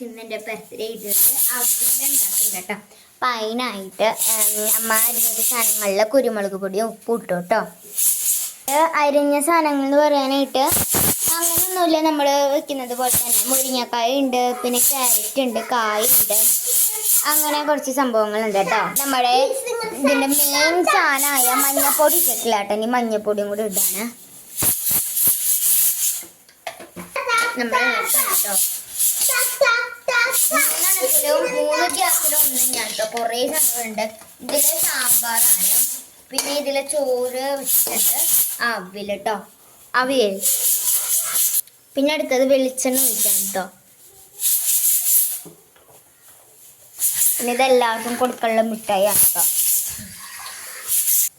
ഇന്നെൻ്റെ ബർത്ത്ഡേ ചെയ്തിട്ട് അവിലുണ്ടാക്കുന്നുണ്ട് കേട്ടോ. അപ്പം അതിനായിട്ട് അമ്മ അരിഞ്ഞ സാധനങ്ങളിൽ കുരുമുളക് പൊടിയും ഉപ്പും ഇട്ടു കേട്ടോ. അരിഞ്ഞ സാധനങ്ങൾ എന്ന് പറയാനായിട്ട് അങ്ങനെയൊന്നുമില്ല, നമ്മൾ വെക്കുന്നത് പോലെ തന്നെ മുരിങ്ങക്കായ ഉണ്ട്, പിന്നെ ക്യാരറ്റ് ഉണ്ട്, കായ ഉണ്ട്, അങ്ങനെ കുറച്ച് സംഭവങ്ങളുണ്ട് കേട്ടോ. നമ്മുടെ ഇതിൻ്റെ മെയിൻ സാധനമായ മഞ്ഞപ്പൊടി ഇട്ടിട്ടില്ല കേട്ടോ. ഇനി മഞ്ഞപ്പൊടിയും കൂടി ഇടാണ് നമ്മൾ കേട്ടോ. 3 ഗ്യാസിലും ഒന്നും ഞാൻ കേട്ടോ. കുറേ സാധനങ്ങളുണ്ട്. ഇതിൽ സാമ്പാറാണ്, പിന്നെ ഇതിൽ ചോറ് വെച്ചിട്ടുണ്ട്, അവിൽ കേട്ടോ, അവിയൽ. പിന്നെ അടുത്തത് വെളിച്ചെണ്ണ ഒഴിക്കാൻ കേട്ടോ. പിന്നെ ഇതെല്ലാവർക്കും കൊടുക്കാനുള്ള മിഠായിയാണ് കേട്ടോ.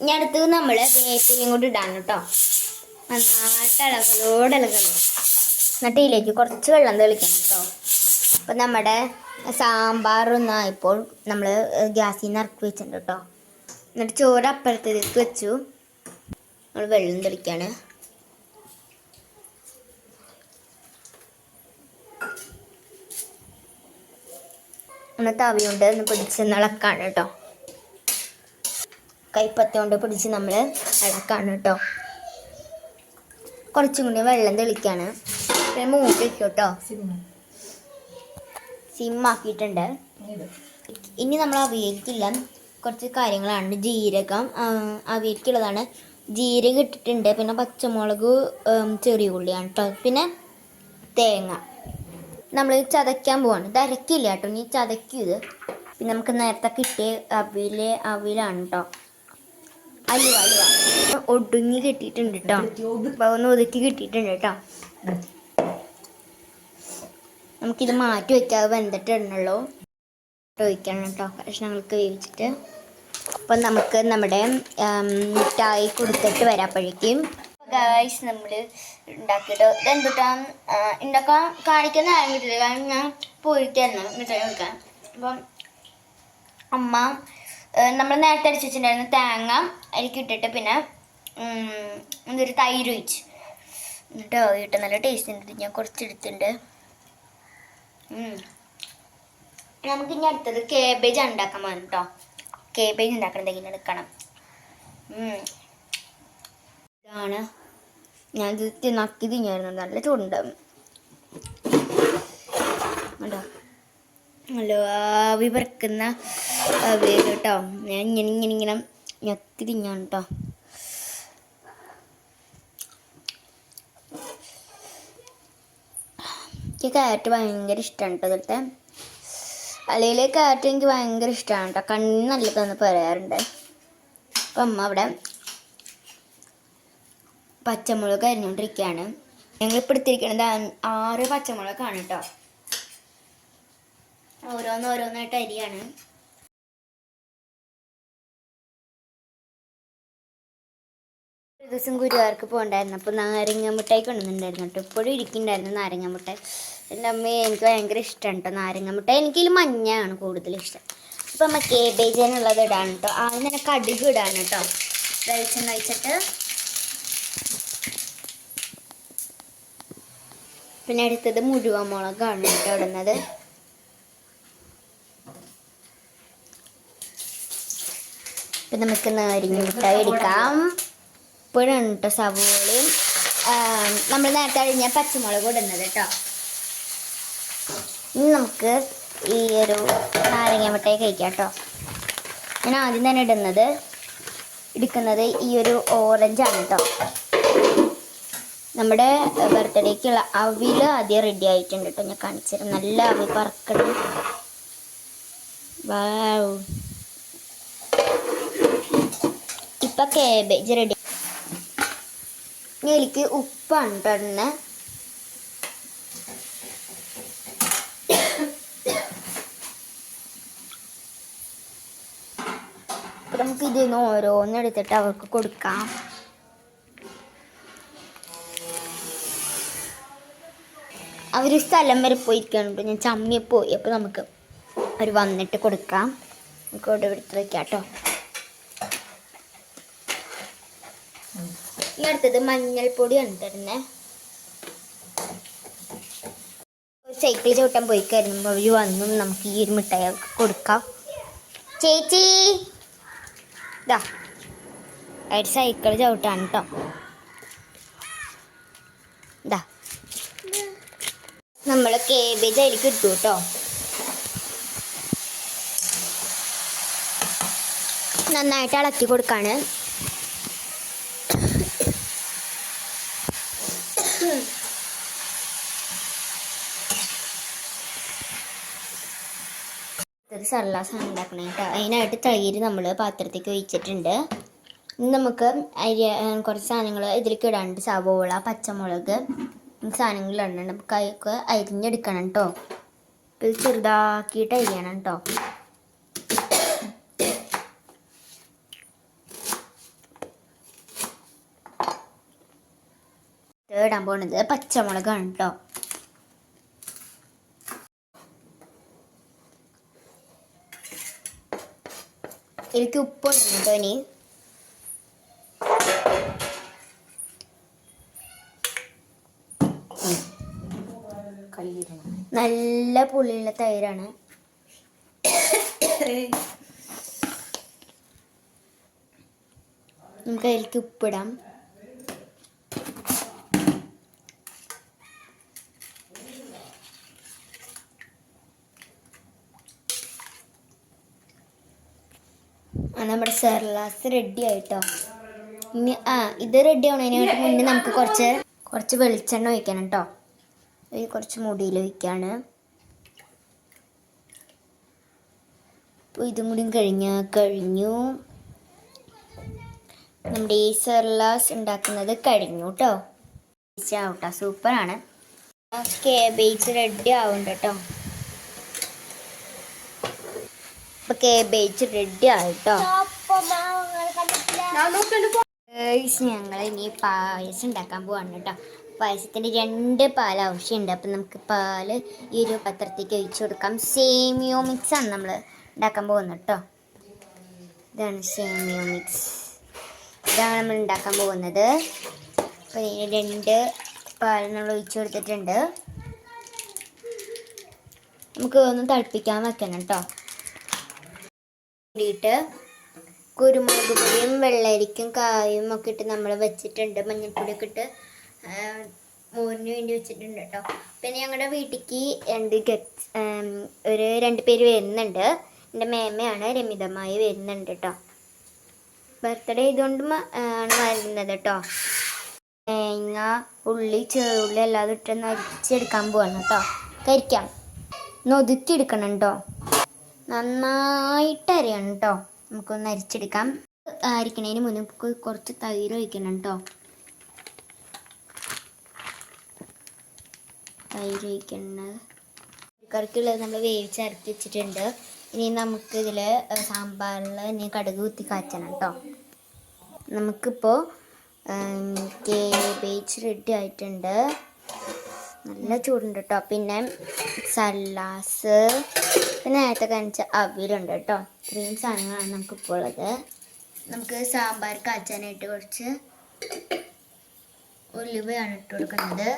ഇനി അടുത്തത് നമ്മൾ വേപ്പിലയും കൂടി ഇടാണ് കേട്ടോ. നന്നായിട്ട് ഇളകലോടിളകണം. എന്നിട്ട് ഇതിലേക്ക് കുറച്ച് വെള്ളം തെളിക്കണം കേട്ടോ. അപ്പം നമ്മുടെ സാമ്പാറൊന്നായപ്പോൾ നമ്മൾ ഗ്യാസിൽ നിന്ന് ഇറക്കി വെച്ചിട്ടുണ്ട് കേട്ടോ. എന്നിട്ട് ചോറ് അപ്പുറത്തേക്ക് വെച്ചു. നമ്മൾ വെള്ളം തെളിക്കാണ്. ഒന്ന് തവി കൊണ്ട് ഒന്ന് പിടിച്ച് ഇളക്കാണ് കേട്ടോ. കൈപ്പത്തി കൊണ്ട് പിടിച്ച് നമ്മൾ ഇളക്കാണ് കേട്ടോ. കുറച്ചും കൂടി വെള്ളം തെളിക്കാണ്. പിന്നെ മൂട്ടി വെക്കും കേട്ടോ. സിമ്മാക്കിയിട്ടുണ്ട്. ഇനി നമ്മൾ അവിയലിക്കില്ല കുറച്ച് കാര്യങ്ങളാണ്. ജീരകം അവിയലിക്കുള്ളതാണ്. ജീരകം ഇട്ടിട്ടുണ്ട്, പിന്നെ പച്ചമുളക്, ചെറിയ ഉള്ളിയാണ് കേട്ടോ, പിന്നെ തേങ്ങ നമ്മൾ ചതയ്ക്കാൻ പോവാണ്. ഇത് അരക്കില്ല കേട്ടോ, ഇനി ചതയ്ക്കും ഇത്. പിന്നെ നമുക്ക് നേരത്തെ കിട്ടിയ അവിലാണ് കേട്ടോ. അലുവ ഒടുങ്ങി കിട്ടിയിട്ടുണ്ട് കേട്ടോ. ഒന്ന് ഒതുക്കി കിട്ടിയിട്ടുണ്ട് കേട്ടോ. നമുക്കിത് മാറ്റി വയ്ക്കാതെ വെന്തിട്ട് ഇടണല്ലോ. ഒഴിക്കണം കേട്ടോ കഷ്ണങ്ങൾക്ക് വേവിച്ചിട്ട്. അപ്പം നമുക്ക് നമ്മുടെ മിഠായി കൊടുത്തിട്ട് വരാപ്പോഴേക്കും ഗായ്സ് നമ്മൾ ഉണ്ടാക്കിയിട്ട് ഇതെന്തുട്ടാ ഉണ്ടാക്കാൻ കാണിക്കുന്ന കാര്യം കിട്ടില്ല. കാരണം ഞാൻ പോയിട്ടായിരുന്നു മിഠായി കൊടുക്കാൻ. അപ്പം അമ്മ നമ്മൾ നേരത്തെ അടിച്ച് വെച്ചിട്ടുണ്ടായിരുന്നു തേങ്ങ അതിലേക്ക് ഇട്ടിട്ട് പിന്നെ എന്തൊരു തൈര് ഒഴിച്ച് എന്നിട്ട് ഇട്ട് നല്ല ടേസ്റ്റ് ഉണ്ട്. ഞാൻ കുറച്ചെടുത്തിട്ടുണ്ട്. നമുക്കിനി അടുത്തത് കേബേജ് ഉണ്ടാക്കാൻ പോകുന്നു കേട്ടോ. കേബേജ് ഉണ്ടാക്കണം, എന്തെങ്കിലും എടുക്കണം. ഇതാണ് ഞാൻ ഇത് നക്കി തിന്നായിരുന്നു. നല്ല ചൂടുണ്ടാവും കേട്ടോ. നല്ല ആവി പറക്കുന്ന അവിയൽ കേട്ടോ. ഞാൻ ഇങ്ങനെ ഞെക്കി തിന്നാണ് കേട്ടോ. എനിക്ക് ക്യാരറ്റ് ഭയങ്കര ഇഷ്ടമാണ് കേട്ടോ. ഇതിലത്തെ അല്ലെങ്കിൽ ക്യാരറ്റ് എനിക്ക് ഭയങ്കര ഇഷ്ടമാണ് കേട്ടോ. കണ്ണിന് നല്ലതെന്ന് പറയാറുണ്ട്. അപ്പം അമ്മ അവിടെ പച്ചമുളക് അരിഞ്ഞുകൊണ്ടിരിക്കുകയാണ്. ഞങ്ങളിപ്പോൾ എടുത്തിരിക്കുന്നത് 6 പച്ചമുളകാണ് കേട്ടോ. ഓരോന്നായിട്ട് അരിയാണ്. ഒരു ദിവസം ഗുരുവാർക്ക് പോകണ്ടായിരുന്നു. അപ്പോൾ നാരങ്ങ മിഠായി കൊണ്ടുവന്നിട്ടുണ്ടായിരുന്നു കേട്ടോ. ഇപ്പോഴും ഇരിക്കുന്നുണ്ടായിരുന്നു നാരങ്ങ മിഠായി. എൻ്റെ അമ്മയെ എനിക്ക് ഭയങ്കര ഇഷ്ടമാണ് കേട്ടോ നാരങ്ങ മിഠായി. എനിക്കതിൽ മഞ്ഞയാണ് കൂടുതൽ ഇഷ്ടം. അപ്പോൾ അമ്മ കേബേജിനുള്ളത് ഇടാണ് കേട്ടോ. ആദ്യം തന്നെ കടുക് ഇടാണ് കേട്ടോ. വെളിച്ചെണ്ണ ഒഴിച്ചിട്ട് പിന്നെ അടുത്തത് മുഴുവൻ മുളകാണ് കേട്ടോ ഇടുന്നത്. ഇപ്പം നമുക്ക് നാരങ്ങ മിഠായി എടുക്കാം. ഇപ്പോഴാണ് കേട്ടോ സവോളയും നമ്മൾ നേരത്തെ അഴിഞ്ഞ പച്ചമുളക് ഇടുന്നത് കേട്ടോ. ഇനി നമുക്ക് ഈ ഒരു നാരങ്ങ മിഠായി കഴിക്കാം കേട്ടോ. ഞാൻ ആദ്യം തന്നെ എടുക്കുന്നത് ഈ ഒരു ഓറഞ്ചാണ് കേട്ടോ. നമ്മുടെ ബർത്ത്ഡേക്കുള്ള അവിൽ ആദ്യം റെഡി ആയിട്ടുണ്ട് കേട്ടോ. ഞാൻ കാണിച്ചു തരാം. നല്ല അവിൽ പറക്കണം. വാവ്, ഇപ്പം കേബേജ് റെഡി. ഇനി എനിക്ക് ഉപ്പാണ് കേട്ടോ ഇടുന്നത്. നമുക്ക് ഇതിന്ന് ഓരോന്നെടുത്തിട്ട് അവർക്ക് കൊടുക്കാം. അവർ സ്ഥലം വരെ പോയിരിക്കാനുണ്ട്. ഞാൻ ചമ്മിയെ പോയി. അപ്പോൾ നമുക്ക് അവർ വന്നിട്ട് കൊടുക്കാം. നമുക്ക് ഇവിടെ എടുത്ത് വയ്ക്കാം കേട്ടോ. ഇനി അടുത്തത് മഞ്ഞൾപ്പൊടിയാണ് തരുന്നത്. സൈക്കിൾ ചവിട്ടാൻ പോയി കരുതുമ്പോൾ അവർ വന്നു നമുക്ക് ഈ ഒരു മിഠായി കൊടുക്കാം. ചേച്ചി ഇതാ അവർ സൈക്കിൾ ചവിട്ടാണ് കേട്ടോ. ഇതാ നമ്മൾ കേബേജ് അതിലേക്ക് ഇട്ടു കേട്ടോ. നന്നായിട്ട് ഇളക്കി കൊടുക്കാണ്. സർലാസാണ് ഉണ്ടാക്കണേ കേട്ടോ. അതിനായിട്ട് തൈര് നമ്മൾ പാത്രത്തേക്ക് ഒഴിച്ചിട്ടുണ്ട്. ഇനി നമുക്ക് കുറച്ച് സാധനങ്ങൾ ഇതിലേക്ക് ഇടാണ്ട്. സവോള, പച്ചമുളക് സാധനങ്ങളിടണം. നമുക്ക് അതൊക്കെ അരിഞ്ഞെടുക്കണം കേട്ടോ. ഇത് ചെറുതാക്കിയിട്ട് അരിയണം കേട്ടോ. ഇടാൻ പോണത് പച്ചമുളകാണ് കേട്ടോ. എനിക്ക് ഉപ്പിടണം കേട്ടോ. ഇനി നല്ല പുളിയുള്ള തൈരാണ്. നമുക്ക് അതിലേക്ക് ഉപ്പിടാം. നമ്മുടെ സർലാസ് റെഡി ആയിട്ടോ. ഇനി ഇത് റെഡി ആവണതിനായിട്ട് മുന്നേ നമുക്ക് കുറച്ച് വെളിച്ചെണ്ണ ഒഴിക്കണം കേട്ടോ. കുറച്ച് മുടിയിൽ ഒഴിക്കാണ്. അപ്പോൾ ഇതും കൂടി കഴിഞ്ഞു. നമ്മുടെ ഈ സർലാസ് ഉണ്ടാക്കുന്നത് കഴിഞ്ഞു കേട്ടോ. ആവട്ടെ, സൂപ്പറാണ്. കേബേജ് റെഡി ആവുന്നുണ്ട് കേട്ടോ. അപ്പോൾ കേബേജ് റെഡി ആയിട്ടോ. ഞങ്ങൾ ഇനി പായസം ഉണ്ടാക്കാൻ പോവാണ് കേട്ടോ. പായസത്തിന് 2 പാൽ ആവശ്യമുണ്ട്. അപ്പം നമുക്ക് പാല് ഈ ഒരു പാത്രത്തേക്ക് ഒഴിച്ചു കൊടുക്കാം. സേമിയോ മിക്സ് ആണ് നമ്മൾ ഉണ്ടാക്കാൻ പോകുന്നത് കേട്ടോ. ഇതാണ് സേമിയോ മിക്സ്. ഇതാണ് നമ്മൾ ഉണ്ടാക്കാൻ പോകുന്നത്. അപ്പോൾ ഇതിന് 2 പാൽ നമ്മൾ ഒഴിച്ചു കൊടുത്തിട്ടുണ്ട്. നമുക്ക് ഒന്ന് തിളപ്പിക്കാൻ വെക്കണം കേട്ടോ. വേണ്ടിയിട്ട് കുരുമുളക് പൊടിയും വെള്ളരിക്കും കായും ഒക്കെ ഇട്ട് നമ്മൾ വെച്ചിട്ടുണ്ട്. മഞ്ഞൾപ്പൊടിയൊക്കെ ഇട്ട് മോരിന് വേണ്ടി വെച്ചിട്ടുണ്ട് കേട്ടോ. പിന്നെ ഞങ്ങളുടെ വീട്ടിലേക്ക് 2 പേര് വരുന്നുണ്ട്. എൻ്റെ മേമയാണ്, രമിതമായി വരുന്നുണ്ട് കേട്ടോ. ബർത്ത്ഡേ ഇതുകൊണ്ടും ആണ് വരുന്നത് കേട്ടോ. തേങ്ങ, ഉള്ളി, ചെറുള്ളി എല്ലാതും ഇട്ടൊന്ന് അരിച്ചെടുക്കാൻ പോവാണ് കേട്ടോ. കരിക്കാം ഒതുക്കിയെടുക്കണം കേട്ടോ. നന്നായിട്ട് അരിയണം കേട്ടോ. നമുക്കൊന്ന് അരിച്ചെടുക്കാം. അരിക്കണതിന് മുന്നേ നമുക്ക് കുറച്ച് തൈര് ഒഴിക്കണം കേട്ടോ. തൈര് ഒഴിക്കുന്നത് കറിക്കുള്ളത് നമ്മൾ വേവിച്ചരക്കി വെച്ചിട്ടുണ്ട്. ഇനി നമുക്കിതിൽ സാമ്പാറിൽ ഇനി കടുക് കുത്തി കാച്ചണം കേട്ടോ. നമുക്കിപ്പോൾ കേബേജ് റെഡി ആയിട്ടുണ്ട്. നല്ല ചൂടുണ്ട് കേട്ടോ. പിന്നെ സലാസ്, പിന്നെ നേരത്തെ കാണിച്ച അവിലുണ്ട് കേട്ടോ. ഇത്രയും സാധനങ്ങളാണ് നമുക്കിപ്പോൾ ഉള്ളത്. നമുക്ക് സാമ്പാർ കാച്ചാനായിട്ട് കുറച്ച് ഉലുവയാണ് ഇട്ട് കൊടുക്കുന്നത്.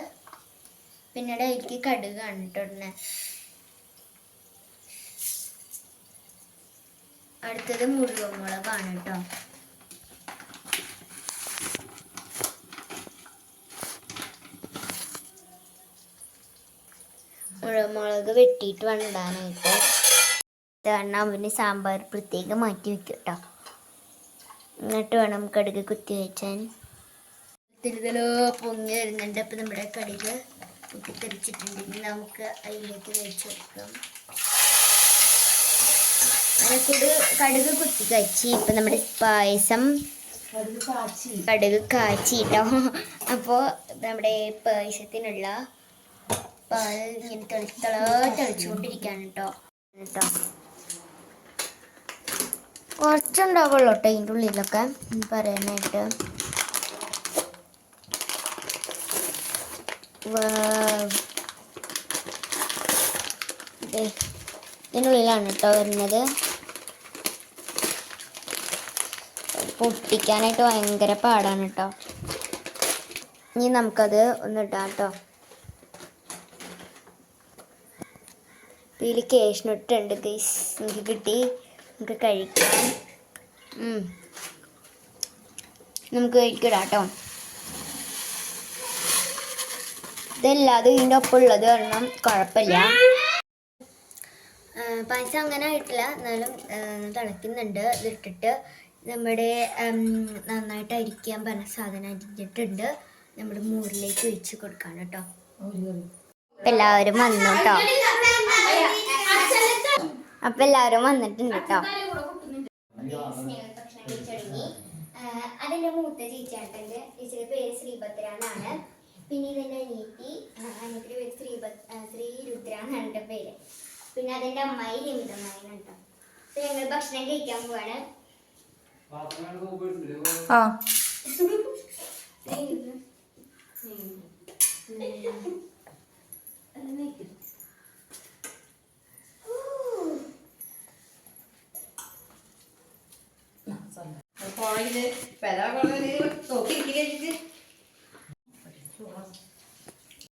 പിന്നീട് അതിലേക്ക് കടുകാണ് ഇട്ടിടുന്നത്. അടുത്തത് മുളകാണ് കേട്ടോ. മുളക് വെട്ടിയിട്ട് വേണം ഇടാനായിട്ട്. കാരണം അവന് സാമ്പാർ പ്രത്യേകം മാറ്റി വെക്കും കേട്ടോ. എന്നിട്ട് വേണം കടുക് കുത്തി വെച്ചാൽ. തിരുതലോ പൊങ്ങി വരുന്നുണ്ട്. അപ്പം നമ്മുടെ കടുക് കുത്തിത്തെറിച്ചിട്ടുണ്ടെങ്കിൽ നമുക്ക് അതിലേക്ക് വെച്ച് കൊടുക്കാം. അതിനെക്കൂട് കടുക് കുത്തി കാച്ചി. ഇപ്പം നമ്മുടെ പായസം കടുക് കാച്ചി കേട്ടോ. അപ്പോൾ നമ്മുടെ പായസത്തിനുള്ള പാൽ ഇങ്ങനെ തെളിച്ചുകൊണ്ടിരിക്കുകയാണ് കേട്ടോ. കുറച്ചുണ്ടാവുള്ളൂ കേട്ടോ ഇതിൻ്റെ ഉള്ളിലൊക്കെ പറയാനായിട്ട്. ഇതിനുള്ളിലാണ് കേട്ടോ വരുന്നത്. പൊട്ടിക്കാനായിട്ട് ഭയങ്കര പാടാണ് കേട്ടോ. ഇനി നമുക്കത് ഒന്ന് ഇടാം കേട്ടോ. ഇതിൽ കേഷ്നട്ടുണ്ട് ഗൈസ്, നമുക്ക് കിട്ടി, നമുക്ക് കഴിക്കാം. നമുക്ക് കഴിക്കിടാം കേട്ടോ. ഇതെല്ലാതും ഇതിൻ്റെ ഒപ്പം ഉള്ളത് കാരണം കുഴപ്പമില്ല. പായസം അങ്ങനെ ആയിട്ടില്ല, എന്നാലും തിളയ്ക്കുന്നുണ്ട്. ഇതിട്ടിട്ട് നമ്മുടെ നന്നായിട്ട് അരിക്കാൻ പറഞ്ഞ സാധനം അരിഞ്ഞിട്ടുണ്ട്, നമ്മുടെ മോരിലേക്ക് ഒഴിച്ച് കൊടുക്കാണ് കേട്ടോ. എല്ലാവരും വന്നു കേട്ടോ. അപ്പം എല്ലാവരും വന്നിട്ടുണ്ട് കേട്ടോ. അതെൻ്റെ മൂത്ത ചേച്ചിയാട്ടൻ്റെ, ചേച്ചിയുടെ പേര് ശ്രീഭദ്ര എന്നാണ്. പിന്നെ ഇതെൻ്റെ അനിയത്തിൻ്റെ പേര് ശ്രീരുദ്ര എന്നാണ് എൻ്റെ പേര്. പിന്നെ അതെൻ്റെ അമ്മായി രമിതമ്മായി കേട്ടോ. അപ്പൊ ഞങ്ങൾ ഭക്ഷണം കഴിക്കാൻ പോവാണ്. കോളേജില്